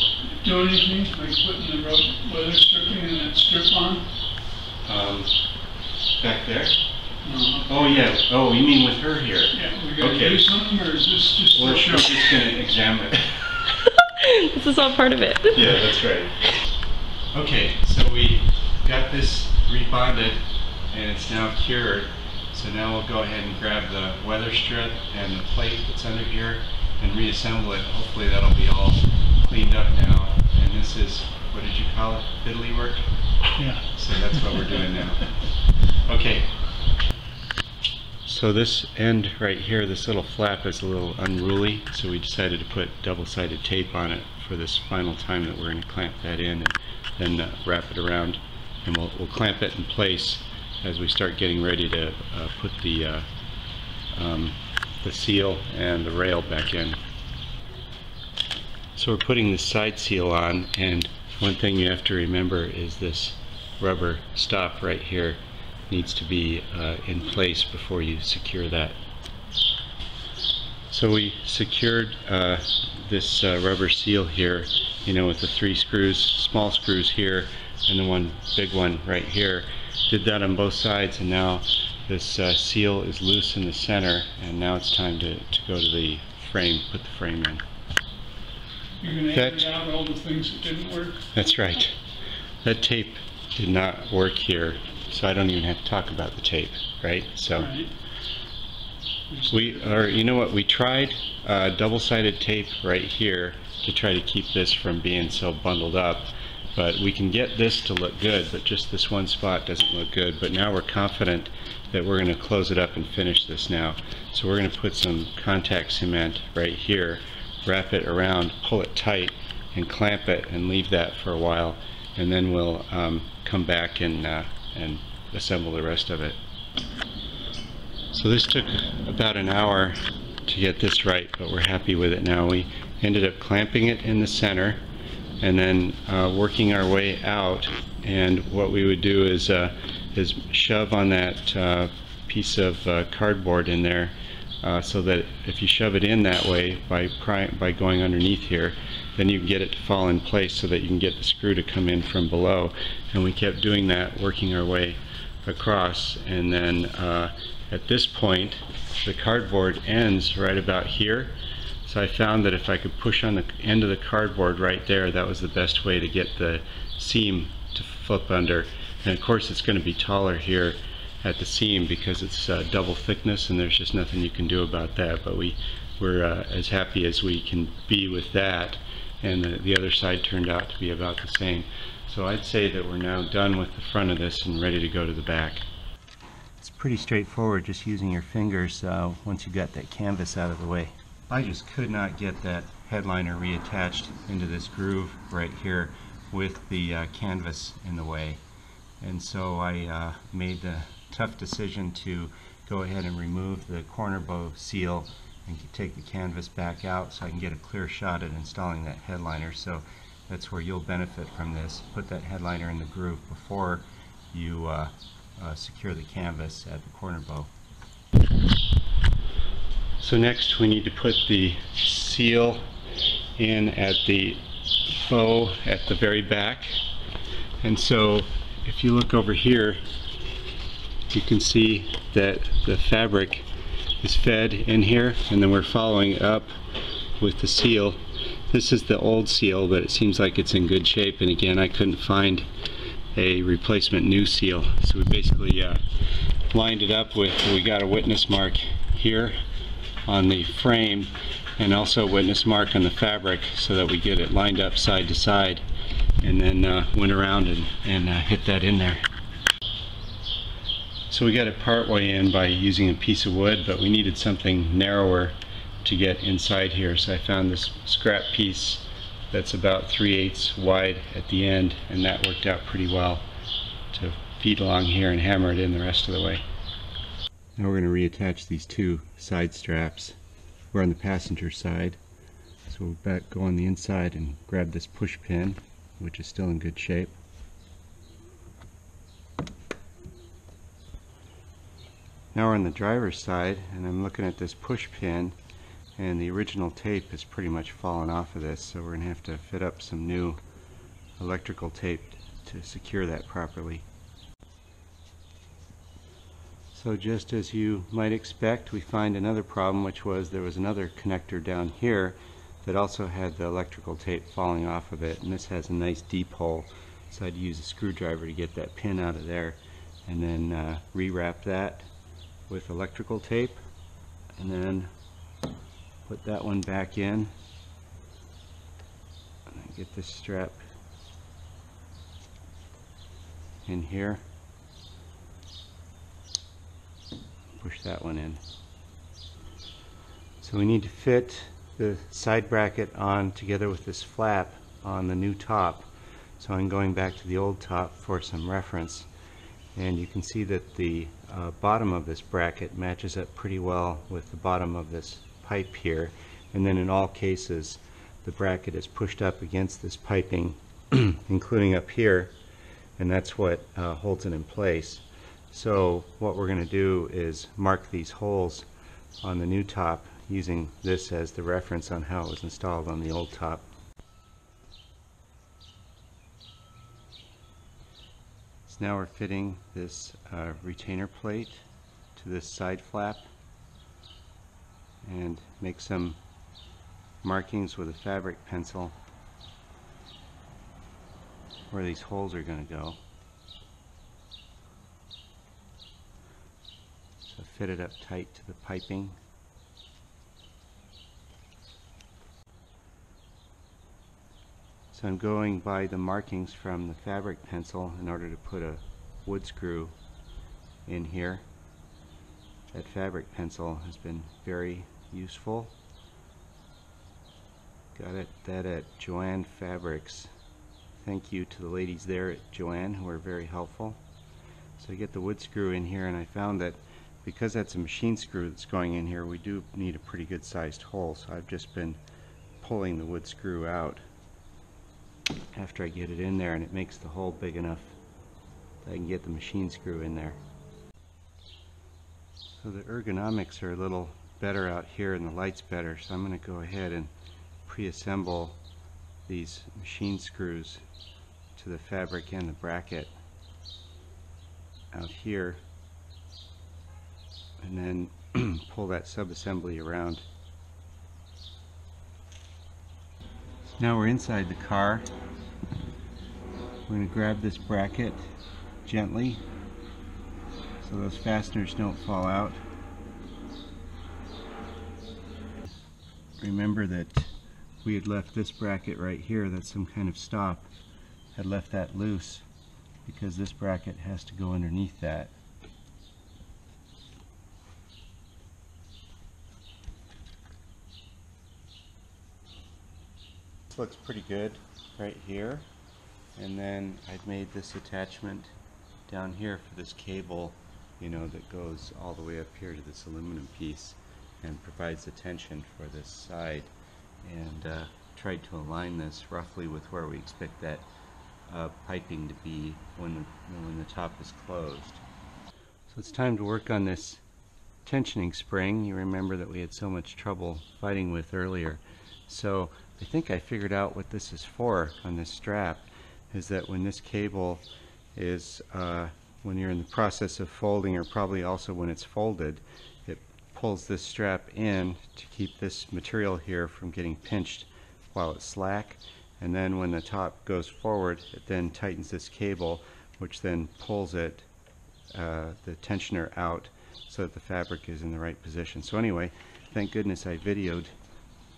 do anything like putting the weather stripping and that strip on? Back there? No. Oh yeah. Oh, you mean with her here? Yeah, we got to do something, or is this just? We're just going to examine it. This is all part of it. Yeah, that's right. Okay, so we got this rebonded and it's now cured. So now we'll go ahead and grab the weather strip and the plate that's under here and reassemble it. Hopefully that'll be all cleaned up now. And this is, what did you call it? Fiddly work? Yeah. So that's what we're doing now. Okay. So this end right here, this little flap is a little unruly, so we decided to put double-sided tape on it for this final time that we're going to clamp that in, and then wrap it around, and we'll clamp it in place as we start getting ready to put the seal and the rail back in. So we're putting the side seal on, and one thing you have to remember is this rubber stop right here needs to be in place before you secure that. So we secured this rubber seal here, you know, with the 3 screws, small screws here, and the one big one right here. Did that on both sides, and now this seal is loose in the center, and now it's time to go to the frame, put the frame in. You're going to edit out all the things that didn't work? That's right. That tape did not work here, so I don't even have to talk about the tape, right? So Right. you know what, we tried double-sided tape right here to try to keep this from being so bundled up, but we can get this to look good, but just this one spot doesn't look good. But now we're confident that we're going to close it up and finish this now. So we're going to put some contact cement right here, wrap it around, pull it tight, and clamp it, and leave that for a while, and then we'll come back and assemble the rest of it. So this took about an hour to get this right, but we're happy with it now. We ended up clamping it in the center and then working our way out, and what we would do is shove on that piece of cardboard in there, so that if you shove it in that way by going underneath here, then you can get it to fall in place so that you can get the screw to come in from below. And we kept doing that, working our way across, and then at this point the cardboard ends right about here. So I found that if I could push on the end of the cardboard right there, that was the best way to get the seam to flip under. And of course it's going to be taller here at the seam because it's double thickness, and there's just nothing you can do about that. But we're as happy as we can be with that, and the other side turned out to be about the same. So I'd say that we're now done with the front of this and ready to go to the back. It's pretty straightforward, just using your fingers once you got that canvas out of the way. I just could not get that headliner reattached into this groove right here with the canvas in the way, and so I made the tough decision to go ahead and remove the corner bow seal and take the canvas back out so I can get a clear shot at installing that headliner. So that's where you'll benefit from this. Put that headliner in the groove before you secure the canvas at the corner bow. So next we need to put the seal in at the bow at the very back. And so if you look over here, you can see that the fabric is fed in here, and then we're following up with the seal. This is the old seal, but it seems like it's in good shape, and again I couldn't find a replacement new seal. So we basically lined it up with, we got a witness mark here on the frame and also a witness mark on the fabric so that we get it lined up side to side, and then went around and hit that in there. So we got it part way in by using a piece of wood, but we needed something narrower to get inside here, so I found this scrap piece that's about 3/8 wide at the end, and that worked out pretty well to feed along here and hammer it in the rest of the way. Now we're going to reattach these 2 side straps. We're on the passenger side, so we'll go on the inside and grab this push pin, which is still in good shape. Now we're on the driver's side, and I'm looking at this push pin, and the original tape has pretty much fallen off of this, so we're going to have to fit up some new electrical tape to secure that properly. So just as you might expect, we find another problem, which was there was another connector down here that also had the electrical tape falling off of it, and this has a nice deep hole, so I'd use a screwdriver to get that pin out of there, and then rewrap that with electrical tape, and then put that one back in, and get this strap in here, push that one in. So we need to fit the side bracket on together with this flap on the new top. So I'm going back to the old top for some reference, and you can see that the bottom of this bracket matches up pretty well with the bottom of this pipe here, and then in all cases the bracket is pushed up against this piping including up here, and that's what holds it in place. So what we're going to do is mark these holes on the new top using this as the reference on how it was installed on the old top. So now we're fitting this retainer plate to this side flap and make some markings with a fabric pencil where these holes are going to go. So fit it up tight to the piping. So I'm going by the markings from the fabric pencil in order to put a wood screw in here. That fabric pencil has been very useful. Got that at Joanne Fabrics. Thank you to the ladies there at Joanne who are very helpful. So I get the wood screw in here, and I found that because that's a machine screw that's going in here, we do need a pretty good sized hole. So I've just been pulling the wood screw out after I get it in there, and it makes the hole big enough that I can get the machine screw in there. So the ergonomics are a little better out here and the light's better, so I'm going to go ahead and pre-assemble these machine screws to the fabric and the bracket out here, and then pull that sub-assembly around. So now we're inside the car. We're going to grab this bracket gently so those fasteners don't fall out. Remember that we had left this bracket right here, that's some kind of stop, had left that loose because this bracket has to go underneath that. This looks pretty good right here, and then I've made this attachment down here for this cable, you know, that goes all the way up here to this aluminum piece and provides the tension for this side, and tried to align this roughly with where we expect that piping to be when the top is closed. So it's time to work on this tensioning spring. You remember that we had so much trouble fighting with earlier. So I think I figured out what this is for on this strap, is that when this cable is, when you're in the process of folding, or probably also when it's folded, it pulls this strap in to keep this material here from getting pinched while it's slack, and then when the top goes forward, it then tightens this cable, which then pulls it, the tensioner out, so that the fabric is in the right position. So anyway, thank goodness I videoed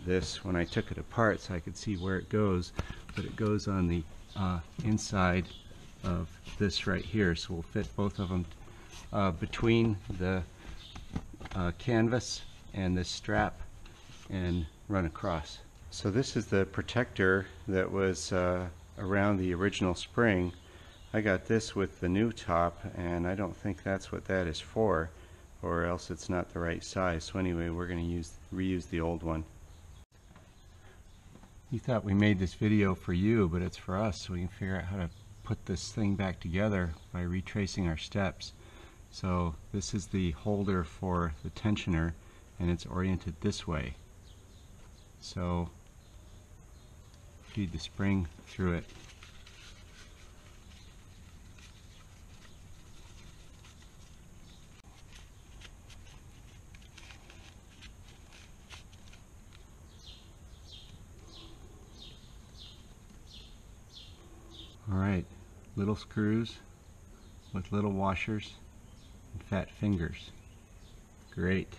this when I took it apart so I could see where it goes, but it goes on the inside of this right here, so we'll fit both of them between the canvas and this strap and run across. So this is the protector that was around the original spring. I got this with the new top, and I don't think that's what that is for, or else it's not the right size. So anyway, we're going to reuse the old one. You thought we made this video for you, but it's for us, so we can figure out how to put this thing back together by retracing our steps. So this is the holder for the tensioner, and it's oriented this way. So feed the spring through it. Alright, little screws with little washers and fat fingers. Great.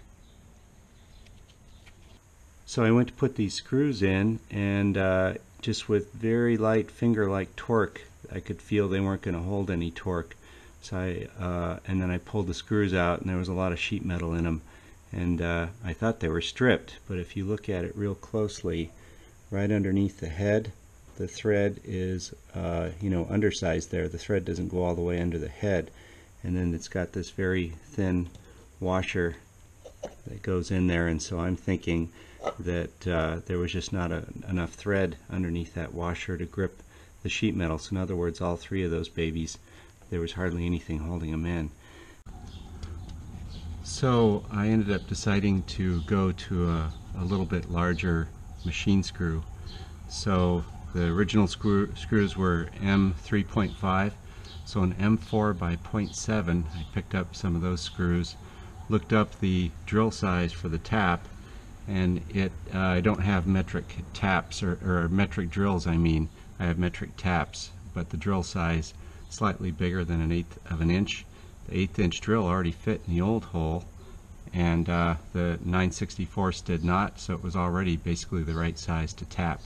So I went to put these screws in, and just with very light finger-like torque, I could feel they weren't going to hold any torque. So and then I pulled the screws out, and there was a lot of sheet metal in them, and I thought they were stripped, but if you look at it real closely, right underneath the head, the thread is undersized there. The thread doesn't go all the way under the head, and then it's got this very thin washer that goes in there, and so I'm thinking that there was just not enough thread underneath that washer to grip the sheet metal. So in other words, all three of those babies, there was hardly anything holding them in. So I ended up deciding to go to a little bit larger machine screw. So the original screws were M3.5, so an M4 by 0.7. I picked up some of those screws, looked up the drill size for the tap, and I don't have metric taps or metric drills. I have metric taps, but the drill size slightly bigger than 1/8 of an inch. The 1/8 inch drill already fit in the old hole, and the 9/64 did not, so it was already basically the right size to tap.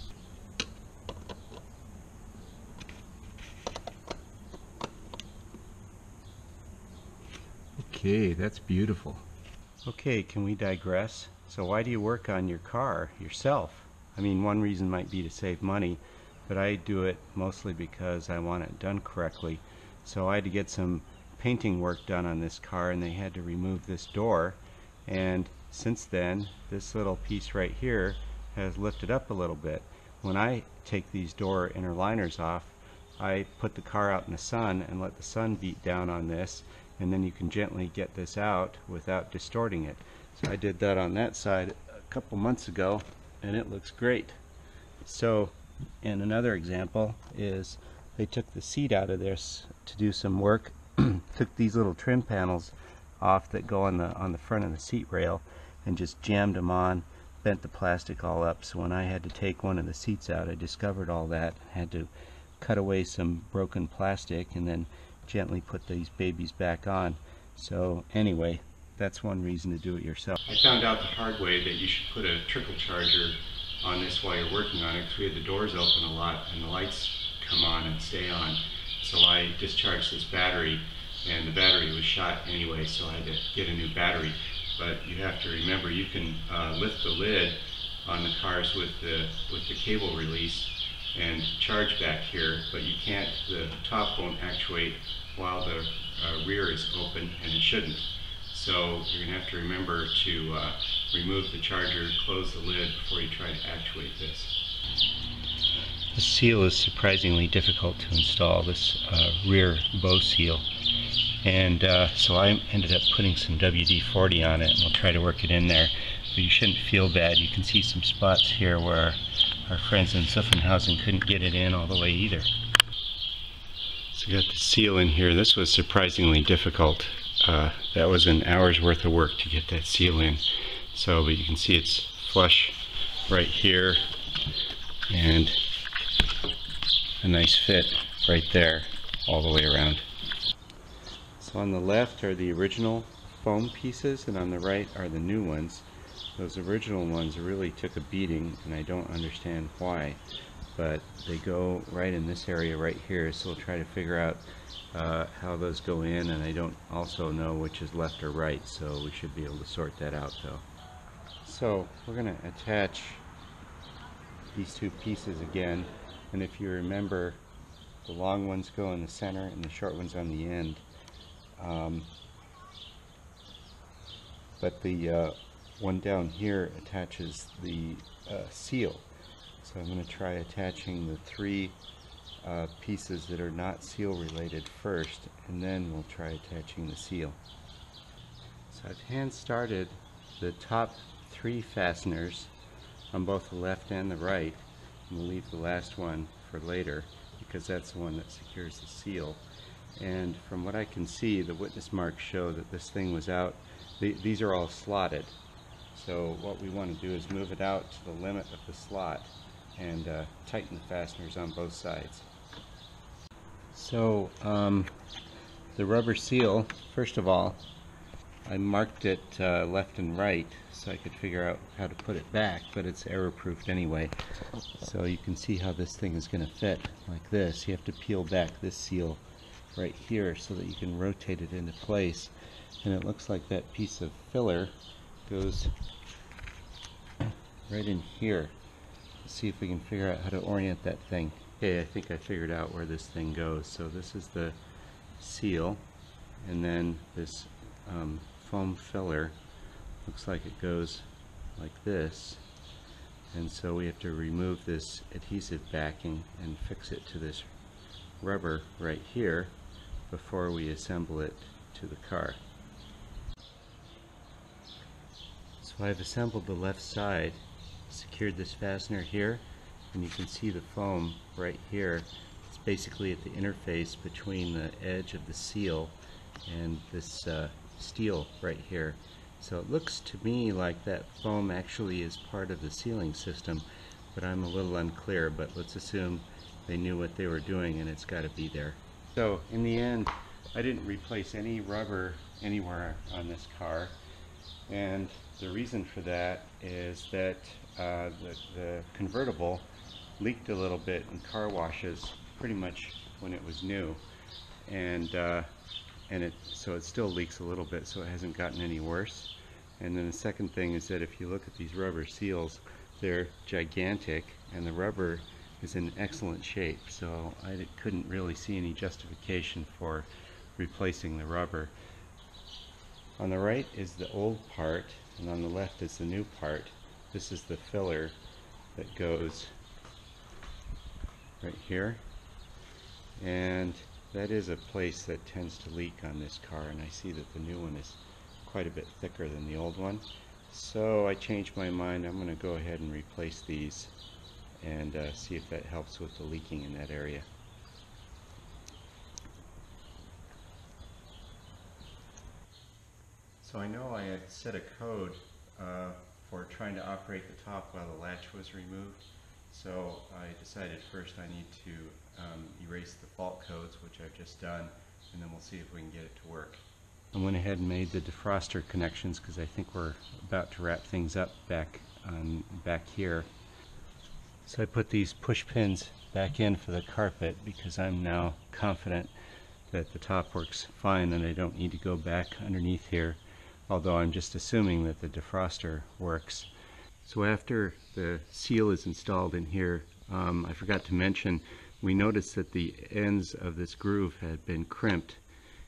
Okay, that's beautiful. Okay, can we digress? So why do you work on your car yourself? I mean, one reason might be to save money, but I do it mostly because I want it done correctly. So I had to get some painting work done on this car, and they had to remove this door, and since then this little piece right here has lifted up a little bit. When I take these door inner liners off, I put the car out in the sun and let the sun beat down on this, and then you can gently get this out without distorting it. So I did that on that side a couple months ago, and it looks great. So, and another example is they took the seat out of this to do some work, took these little trim panels off that go on the front of the seat rail, and just jammed them on, bent the plastic all up. So when I had to take one of the seats out, I discovered all that, had to cut away some broken plastic and then gently put these babies back on. So anyway, that's one reason to do it yourself. I found out the hard way that you should put a trickle charger on this while you're working on it, because we had the doors open a lot and the lights come on and stay on. So I discharged this battery, and the battery was shot anyway, so I had to get a new battery. But you have to remember, you can lift the lid on the cars with the cable release and charge back here, but you can't, the top won't actuate while the rear is open, and it shouldn't. So you're going to have to remember to remove the charger, close the lid before you try to actuate this. The seal is surprisingly difficult to install, this rear bow seal. And so I ended up putting some WD-40 on it, and we'll try to work it in there. But you shouldn't feel bad. You can see some spots here where our friends in Zuffenhausen couldn't get it in all the way either. So got the seal in here. This was surprisingly difficult. That was an hour's worth of work to get that seal in. So, but you can see it's flush right here, and a nice fit right there all the way around. So on the left are the original foam pieces, and on the right are the new ones. Those original ones really took a beating, and I don't understand why, but they go right in this area right here, so we'll try to figure out how those go in, and I don't also know which is left or right, so we should be able to sort that out though. So we're going to attach these two pieces again, and if you remember, the long ones go in the center and the short ones on the end, but the one down here attaches the seal. So I'm going to try attaching the three pieces that are not seal related first, and then we'll try attaching the seal. So I've hand started the top three fasteners on both the left and the right, and we'll leave the last one for later because that's the one that secures the seal. And from what I can see, the witness marks show that this thing was out. These are all slotted. So what we want to do is move it out to the limit of the slot and tighten the fasteners on both sides. So the rubber seal, first of all, I marked it left and right so I could figure out how to put it back, but it's error proofed anyway. So you can see how this thing is going to fit like this. You have to peel back this seal right here so that you can rotate it into place, and it looks like that piece of filler goes right in here. Let's see if we can figure out how to orient that thing. Okay, I think I figured out where this thing goes. So this is the seal, and then this foam filler looks like it goes like this, and so we have to remove this adhesive backing and fix it to this rubber right here before we assemble it to the car. So I've assembled the left side, secured this fastener here, and you can see the foam right here. It's basically at the interface between the edge of the seal and this steel right here. So it looks to me like that foam actually is part of the sealing system, but I'm a little unclear, but let's assume they knew what they were doing and it's got to be there. So in the end, I didn't replace any rubber anywhere on this car, and the reason for that is that the convertible leaked a little bit in car washes pretty much when it was new, and so it still leaks a little bit, so it hasn't gotten any worse. And then the second thing is that if you look at these rubber seals, they're gigantic and the rubber is in excellent shape, so I couldn't really see any justification for replacing the rubber. On the right is the old part and on the left is the new part. This is the filler that goes right here, and that is a place that tends to leak on this car, and I see that the new one is quite a bit thicker than the old one. So I changed my mind. I'm going to go ahead and replace these and see if that helps with the leaking in that area. So I know I had set a code for trying to operate the top while the latch was removed. So I decided first I need to erase the fault codes, which I've just done, and then we'll see if we can get it to work. I went ahead and made the defroster connections because I think we're about to wrap things up back here. So I put these push pins back in for the carpet because I'm now confident that the top works fine and I don't need to go back underneath here, although I'm just assuming that the defroster works. So after the seal is installed in here, I forgot to mention, we noticed that the ends of this groove had been crimped,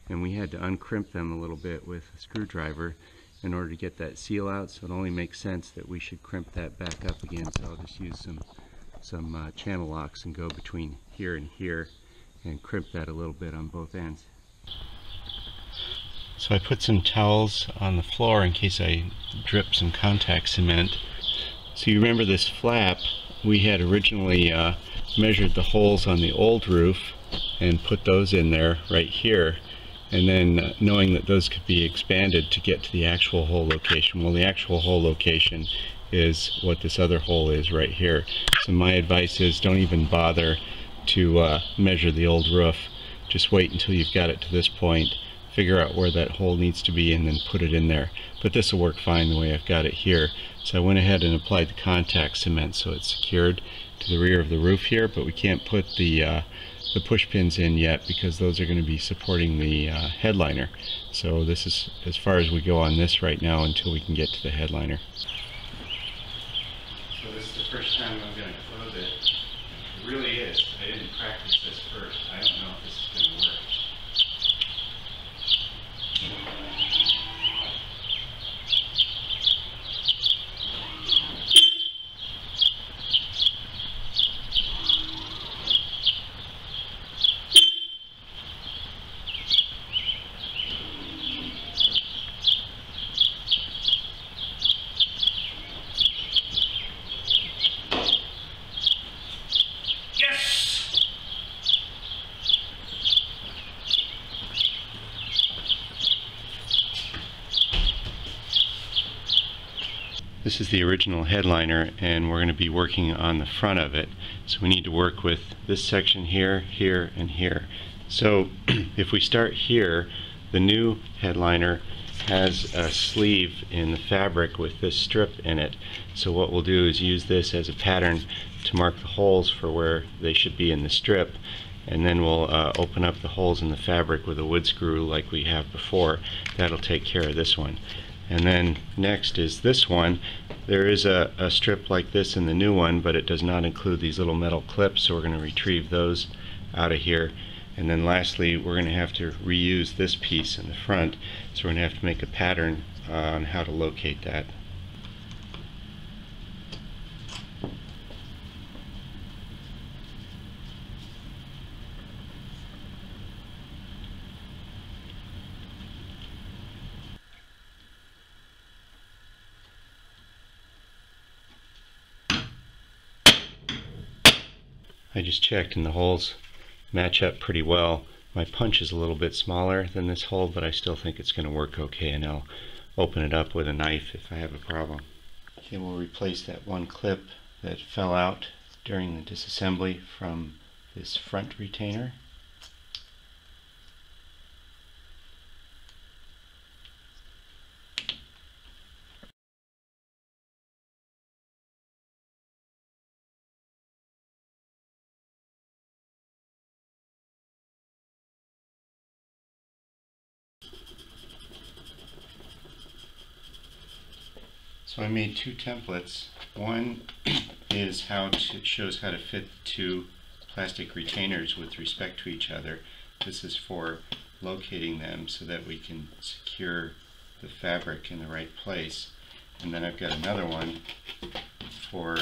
and we had to uncrimp them a little bit with a screwdriver in order to get that seal out, so it only makes sense that we should crimp that back up again. So I'll just use some channel locks and go between here and here and crimp that a little bit on both ends. So I put some towels on the floor in case I drip some contact cement. So you remember this flap, we had originally measured the holes on the old roof and put those in there right here, and then knowing that those could be expanded to get to the actual hole location. Well, the actual hole location is what this other hole is right here. So my advice is don't even bother to measure the old roof. Just wait until you've got it to this point, figure out where that hole needs to be, and then put it in there. But this will work fine the way I've got it here. So I went ahead and applied the contact cement so it's secured to the rear of the roof here, but we can't put the push pins in yet because those are going to be supporting the headliner. So this is as far as we go on this right now until we can get to the headliner. So this is the first time I'm going to close it. It really is. I didn't practice this first. I don't know if this is going to work. This is the original headliner, and we're going to be working on the front of it. So we need to work with this section here, here, and here. So if we start here, the new headliner has a sleeve in the fabric with this strip in it. So what we'll do is use this as a pattern to mark the holes for where they should be in the strip, and then we'll open up the holes in the fabric with a wood screw like we have before. That'll take care of this one. And then next is this one. There is a strip like this in the new one, but it does not include these little metal clips, so we're going to retrieve those out of here. And then lastly, we're going to have to reuse this piece in the front, so we're going to have to make a pattern on how to locate that. I just checked and the holes match up pretty well. My punch is a little bit smaller than this hole, but I still think it's going to work okay, and I'll open it up with a knife if I have a problem. Okay, we'll replace that one clip that fell out during the disassembly from this front retainer. So I made two templates. One is shows how to fit two plastic retainers with respect to each other. This is for locating them so that we can secure the fabric in the right place. And then I've got another one for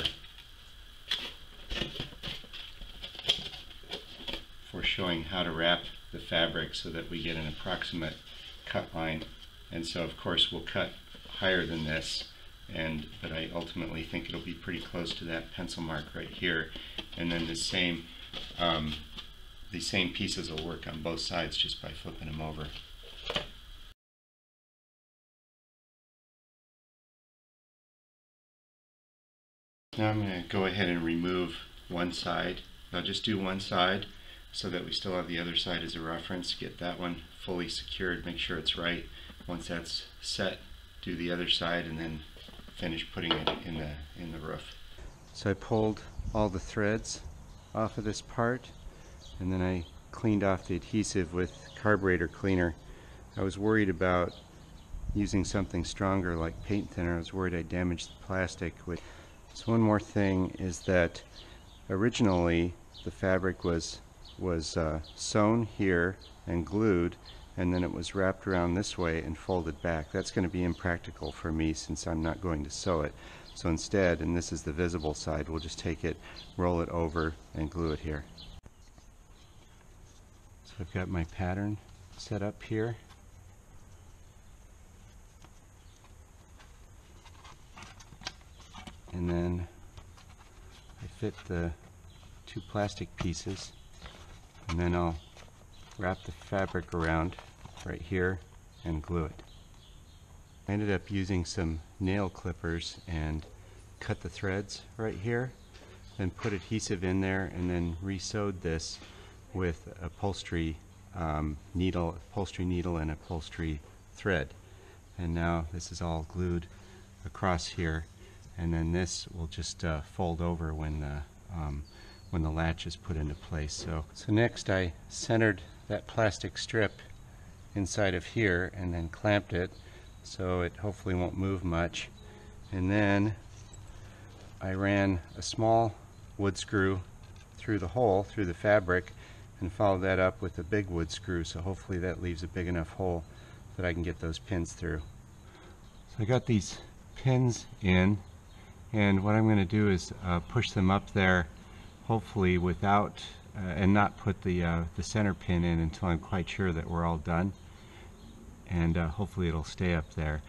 showing how to wrap the fabric so that we get an approximate cut line. And so of course we'll cut higher than this, but I ultimately think it'll be pretty close to that pencil mark right here. And then the same pieces will work on both sides just by flipping them over. Now I'm going to go ahead and remove one side. I'll just do one side so that we still have the other side as a reference. Get that one fully secured, make sure it's right. Once that's set, do the other side and then finish putting it in the roof. So I pulled all the threads off of this part, and then I cleaned off the adhesive with carburetor cleaner. I was worried about using something stronger like paint thinner. I was worried I'd damage the plastic. So one more thing is that originally the fabric was sewn here and glued, and then it was wrapped around this way and folded back. That's going to be impractical for me since I'm not going to sew it. So instead, and this is the visible side, we'll just take it, roll it over, and glue it here. So I've got my pattern set up here. And then I fit the two plastic pieces, and then I'll wrap the fabric around right here and glue it. I ended up using some nail clippers and cut the threads right here, then put adhesive in there, and then re-sewed this with upholstery needle and upholstery thread. And now this is all glued across here, and then this will just fold over when the latch is put into place. So next I centered that plastic strip inside of here and then clamped it so it hopefully won't move much. And then I ran a small wood screw through the hole, through the fabric, and followed that up with a big wood screw, so hopefully that leaves a big enough hole that I can get those pins through. So I got these pins in, and what I'm going to do is push them up there, hopefully without and not put the center pin in until I'm quite sure that we're all done, and hopefully it'll stay up there.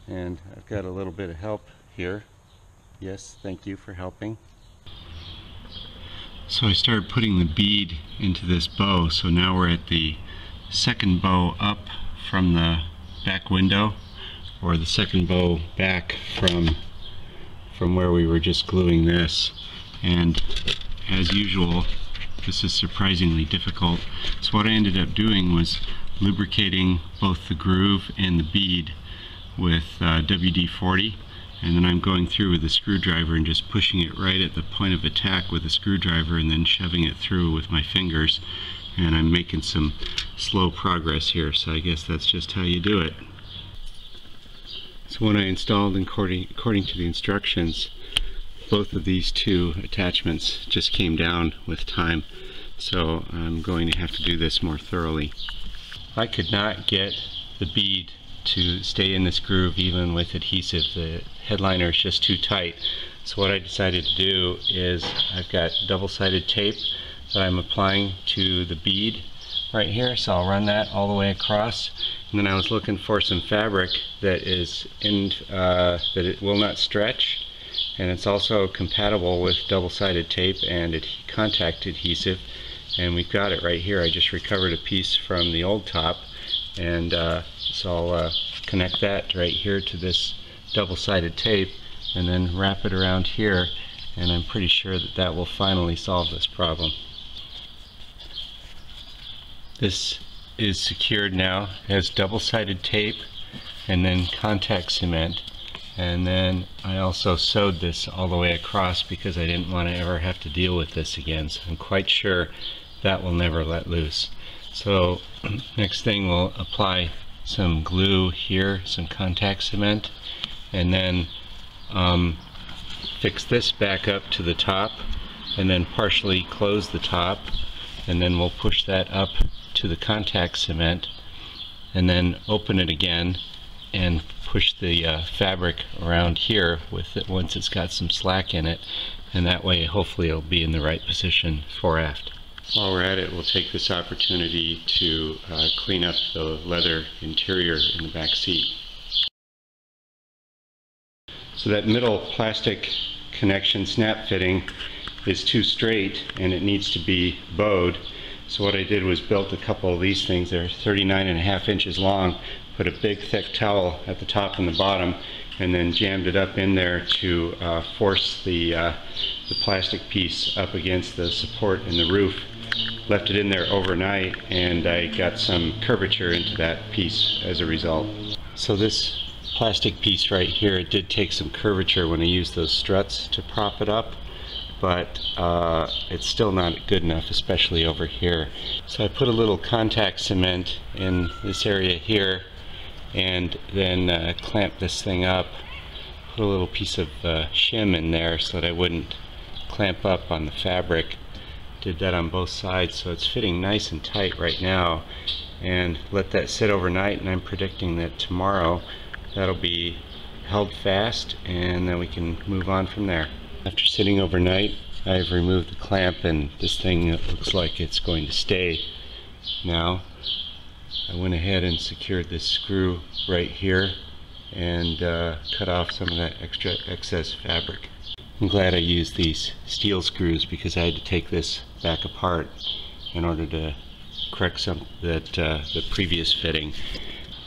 And I've got a little bit of help here. Yes, thank you for helping. So I started putting the bead into this bow, so now we're at the second bow up from the back window, or the second bow back from where we were just gluing this. And as usual, this is surprisingly difficult. So what I ended up doing was lubricating both the groove and the bead with WD-40, and then I'm going through with a screwdriver and just pushing it right at the point of attack with a screwdriver and then shoving it through with my fingers. And I'm making some slow progress here, so I guess that's just how you do it. So when I installed, according to the instructions, both of these two attachments just came down with time, so I'm going to have to do this more thoroughly. I could not get the bead to stay in this groove even with adhesive. The headliner is just too tight. So what I decided to do is I've got double-sided tape that I'm applying to the bead right here, so I'll run that all the way across. And then I was looking for some fabric that is that it will not stretch, and it's also compatible with double-sided tape and contact adhesive, and we've got it right here. I just recovered a piece from the old top, and so I'll connect that right here to this double-sided tape and then wrap it around here, and I'm pretty sure that that will finally solve this problem. This is secured now, it has double-sided tape and then contact cement, and then I also sewed this all the way across because I didn't want to ever have to deal with this again, so I'm quite sure that will never let loose. So next thing, we'll apply some glue here, some contact cement, and then fix this back up to the top and then partially close the top, and then we'll push that up to the contact cement and then open it again and push the fabric around here with it once it's got some slack in it, and that way hopefully it'll be in the right position fore aft. While we're at it, we'll take this opportunity to clean up the leather interior in the back seat. So that middle plastic connection snap fitting is too straight and it needs to be bowed. So what I did was built a couple of these things. They're 39.5 inches long, put a big thick towel at the top and the bottom, and then jammed it up in there to force the plastic piece up against the support in the roof. Left it in there overnight, and I got some curvature into that piece as a result. So this plastic piece right here, it did take some curvature when I used those struts to prop it up, but it's still not good enough, especially over here. So I put a little contact cement in this area here, and then clamp this thing up, put a little piece of shim in there so that I wouldn't clamp up on the fabric. Did that on both sides, so it's fitting nice and tight right now, and let that sit overnight, and I'm predicting that tomorrow that'll be held fast and then we can move on from there. After sitting overnight, I've removed the clamp, and this thing looks like it's going to stay now. I went ahead and secured this screw right here and cut off some of that excess fabric. I'm glad I used these steel screws because I had to take this back apart in order to correct the previous fitting.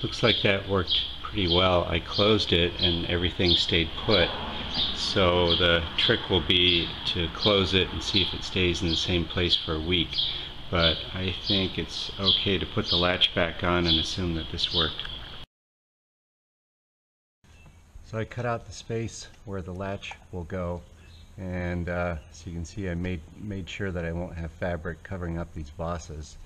Looks like that worked pretty well. I closed it and everything stayed put. So the trick will be to close it and see if it stays in the same place for a week. But I think it's okay to put the latch back on and assume that this worked. So I cut out the space where the latch will go, and so you can see I made sure that I won't have fabric covering up these bosses.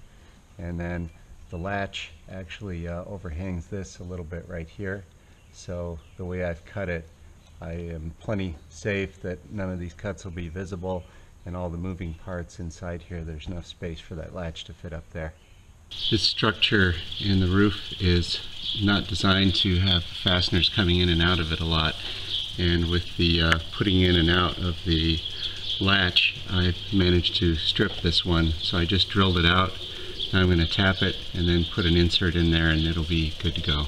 And then the latch actually overhangs this a little bit right here. So the way I've cut it, I am plenty safe that none of these cuts will be visible, and all the moving parts inside here, there's enough space for that latch to fit up there. This structure in the roof is not designed to have fasteners coming in and out of it a lot, and with the putting in and out of the latch, I've managed to strip this one. So I just drilled it out. Now I'm going to tap it and then put an insert in there, and it'll be good to go.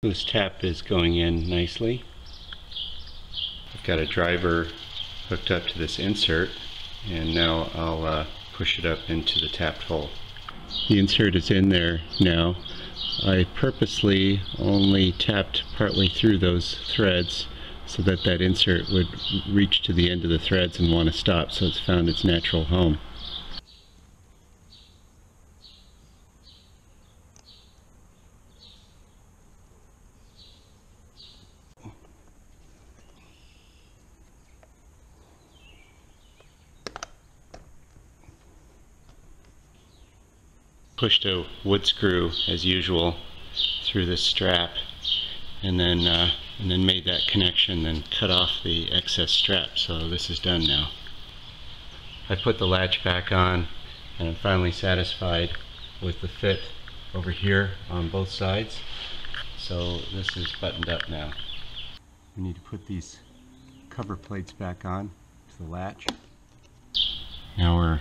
This tap is going in nicely. I've got a driver hooked up to this insert, and now I'll push it up into the tapped hole. The insert is in there now. I purposely only tapped partly through those threads so that that insert would reach to the end of the threads and want to stop, so it's found its natural home. Pushed a wood screw as usual through this strap, and then made that connection and cut off the excess strap. So this is done now. I put the latch back on, and I'm finally satisfied with the fit over here on both sides. So this is buttoned up now. We need to put these cover plates back on to the latch. Now we're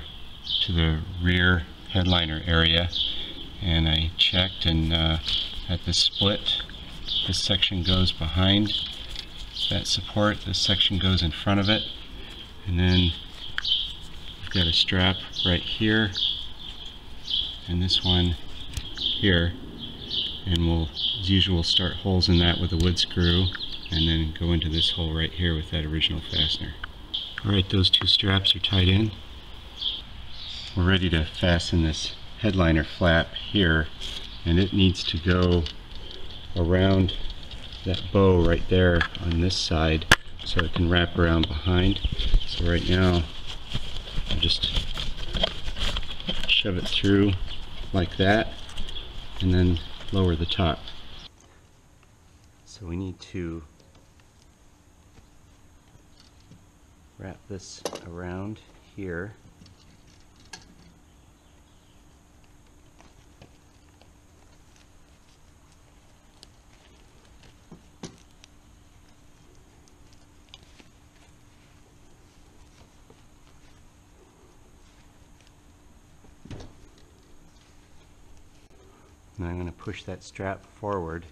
to the rear headliner area, and I checked, and at the split, this section goes behind that support, this section goes in front of it, and then we've got a strap right here and this one here, and we'll, as usual, start holes in that with a wood screw and then go into this hole right here with that original fastener. Alright, those two straps are tied in. We're ready to fasten this headliner flap here, and it needs to go around that bow right there on this side so it can wrap around behind. So right now I'll just shove it through like that and then lower the top. So we need to wrap this around here. And I'm going to push that strap forward.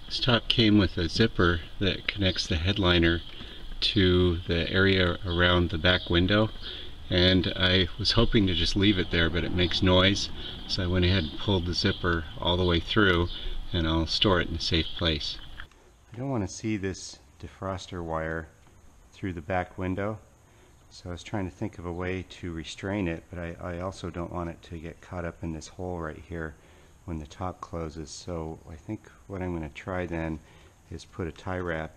This top came with a zipper that connects the headliner to the area around the back window, and I was hoping to just leave it there, but it makes noise, so I went ahead and pulled the zipper all the way through, and I'll store it in a safe place. I don't want to see this defroster wire through the back window, so I was trying to think of a way to restrain it, but I also don't want it to get caught up in this hole right here when the top closes. So I think what I'm going to try then is put a tie wrap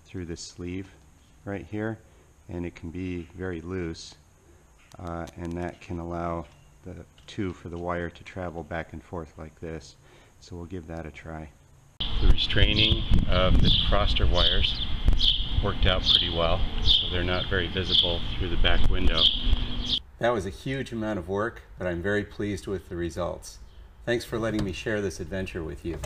through this sleeve right here, and it can be very loose, and that can allow for the wire to travel back and forth like this. So we'll give that a try. The restraining of the defroster wires worked out pretty well, so they're not very visible through the back window. That was a huge amount of work, but I'm very pleased with the results. Thanks for letting me share this adventure with you.